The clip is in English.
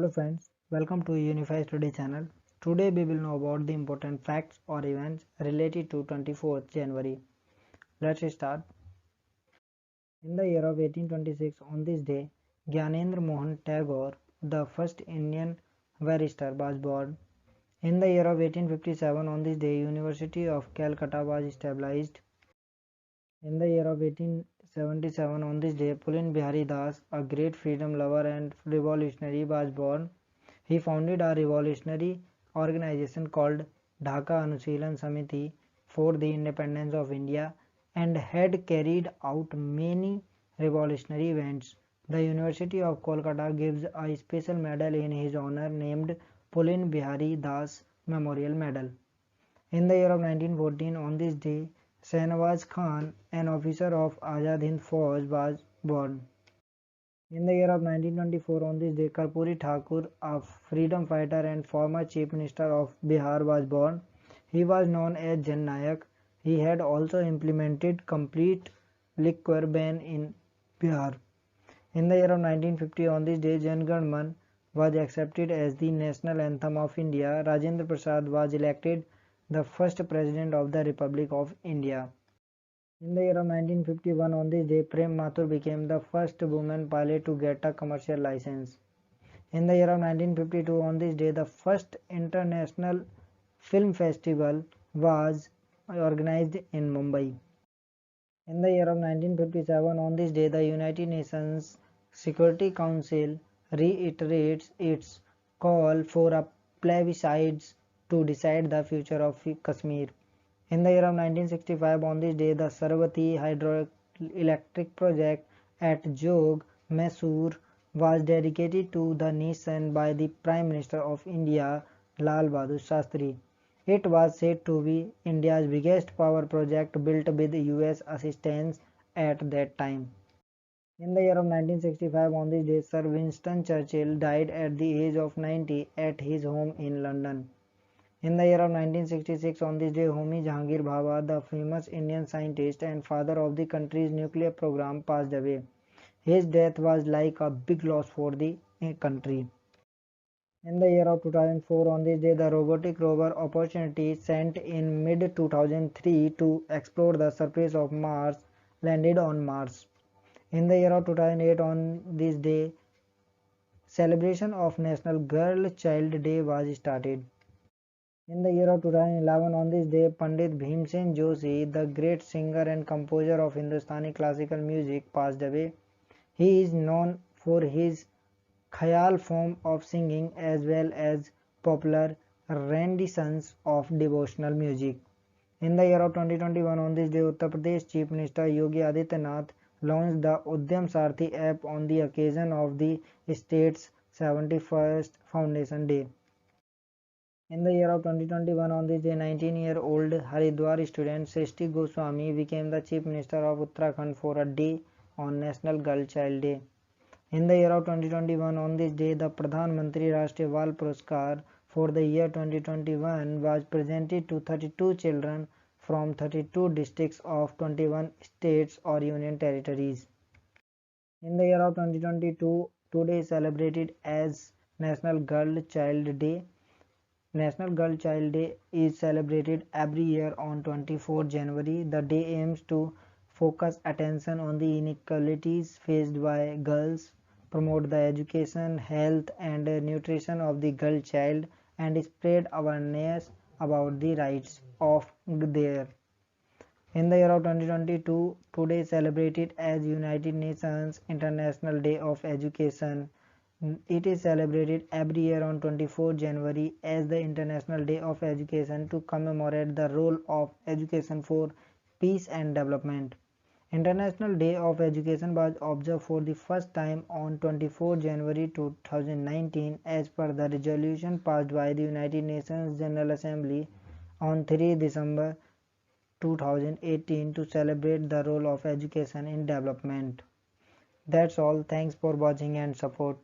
Hello friends, welcome to Unify Study channel. Today we will know about the important facts or events related to 24th January. Let's start. In the year of 1826, on this day, Gyanendra Mohan Tagore, the first Indian barrister, was born. In the year of 1857, on this day, University of Calcutta was established. In the year of 1877, on this day, Pulin Bihari Das, a great freedom lover and revolutionary, was born. He founded a revolutionary organization called Dhaka Anushilon Samiti for the independence of India and had carried out many revolutionary events. The University of Kolkata gives a special medal in his honor named Pulin Bihari Das Memorial Medal. In the year of 1914, on this day, Shahnawaz Khan, an officer of Azad Hind Fauj, was born. In the year of 1924, on this day, Karpuri Thakur, a freedom fighter and former Chief Minister of Bihar, was born. He was known as Jan Nayak. He had also implemented complete liquor ban in Bihar. In the year of 1950, on this day, Jan Gan Man was accepted as the national anthem of India. Rajendra Prasad was elected the first President of the Republic of India. In the year of 1951, on this day, Prem Mathur became the first woman pilot to get a commercial license. In the year of 1952, on this day, the first international film festival was organized in Mumbai. In the year of 1957, on this day, the United Nations Security Council reiterates its call for a plebiscite to decide the future of Kashmir. In the year of 1965, on this day, the Sarvati hydroelectric project at Jog, Mysore was dedicated to the nation by the Prime Minister of India, Lal Bahadur Shastri. It was said to be India's biggest power project built with US assistance at that time. In the year of 1965, on this day, Sir Winston Churchill died at the age of 90 at his home in London. In the year of 1966, on this day, Homi Jahangir Bhabha, the famous Indian scientist and father of the country's nuclear program, passed away. His death was like a big loss for the country. In the year of 2004, on this day, the robotic rover Opportunity, sent in mid-2003 to explore the surface of Mars, landed on Mars. In the year of 2008, on this day, celebration of National Girl Child Day was started. In the year of 2011, on this day, Pandit Bhimsen Joshi, the great singer and composer of Hindustani classical music, passed away. He is known for his Khayal form of singing as well as popular renditions of devotional music. In the year of 2021, on this day, Uttar Pradesh Chief Minister Yogi Adityanath launched the Udyam Sarthi app on the occasion of the state's 71st Foundation Day. In the year of 2021, on this day, 19-year-old Haridwar student Srishti Goswami became the Chief Minister of Uttarakhand for a day on National Girl Child Day. In the year of 2021, on this day, the Pradhan Mantri Rashtriya Bal Puraskar for the year 2021 was presented to 32 children from 32 districts of 21 states or union territories. In the year of 2022, today is celebrated as National Girl Child Day. National Girl Child Day is celebrated every year on 24 January. The day aims to focus attention on the inequalities faced by girls, promote the education, health and nutrition of the girl child and spread awareness about the rights of their. In the year of 2022, today is celebrated as United Nations International Day of Education. It is celebrated every year on 24 January as the International Day of Education to commemorate the role of education for peace and development. International Day of Education was observed for the first time on 24 January 2019 as per the resolution passed by the United Nations General Assembly on 3 December 2018 to celebrate the role of education in development. That's all. Thanks for watching and support.